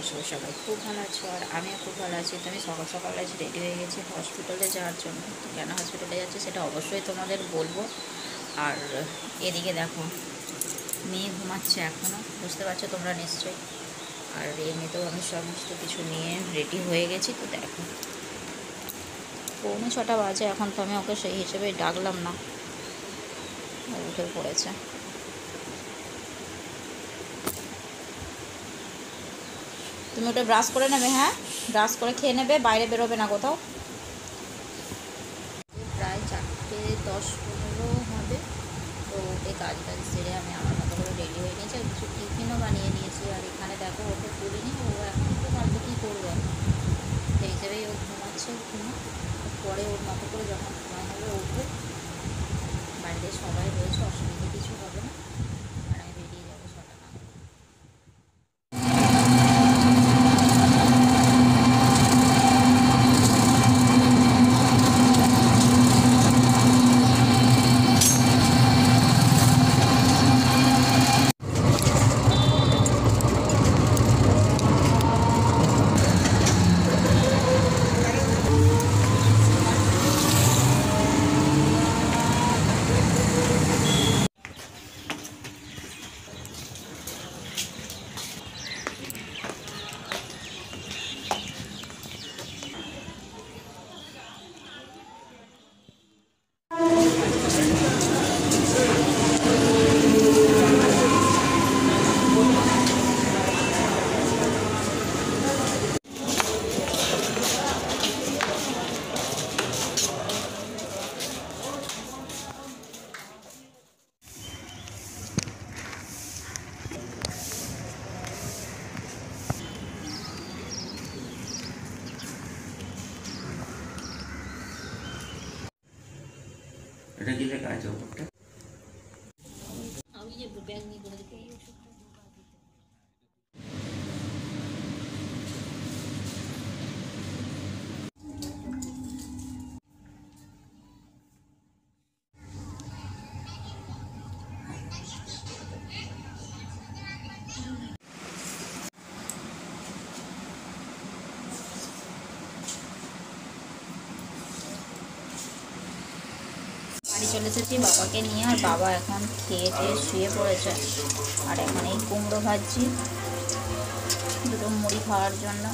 আছো সবাই খুব ভালো আছো, আর আমিও খুব ভালো আছি। তো আমি সকাল সকাল আজ রেডি হয়ে গেছি হসপিটালে যাওয়ার জন্য। তো কেন হসপিটালে যাচ্ছি সেটা অবশ্যই তোমাদের বলবো। আর এদিকে দেখো, মেয়ে ঘুমাচ্ছে এখনও, বুঝতে পারছো তোমরা নিশ্চয়ই। আর এমনিতেও আমি সমস্ত কিছু নিয়ে রেডি হয়ে গেছি। তো দেখো 6:45 বাজে এখন। তো আমি ওকে সেই হিসেবে ডাকলাম না, ও উঠে পড়েছে। তুমি ওটা ব্রাশ করে নেবে, হ্যাঁ ব্রাশ করে খেয়ে নেবে, বাইরে বেরোবে না কোথাও। প্রায় 4:10-15 হবে। তো উঠে কাজ টাজ সেরে আমি আমার মতো করে রেডি হয়ে নিয়েছি, আর কিছু টিফিনও বানিয়ে নিয়েছি। আর এখানে দেখো ওকে তুলিনি, ও এখন একটু ফালতু কী করবে, সেই হিসেবেই ও ঘুমাচ্ছে। পরে ওর মতো করে যখন সময় হবে উঠবে। বাড়িতে সবাই রয়েছে, অসুবিধা কিছু হবে না। আর আমি বেরিয়ে যাবো 6টা নাগাদ। এটা কি লেখা আছে ওপরটা? আমি যে ব্যাগ নিয়ে করে দিতে বাড়ি চলে এসেছি বাবাকে নিয়ে। আর বাবা এখন খেয়ে টেয়ে শুয়ে পড়েছে। আর এখন এই কুমড়ো ভাজছি দুটো মুড়ি খাওয়ার জন্য।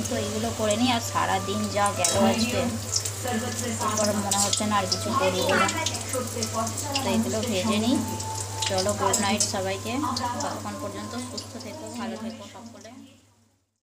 তো এইগুলো করে নিই। আর সারাদিন যা গেল আজকে, তারপর মনে হচ্ছে না আর কিছু করি বলে। তো এইগুলো ভেজে নিই। চলো, গুড নাইট সবাইকে, ততক্ষণ পর্যন্ত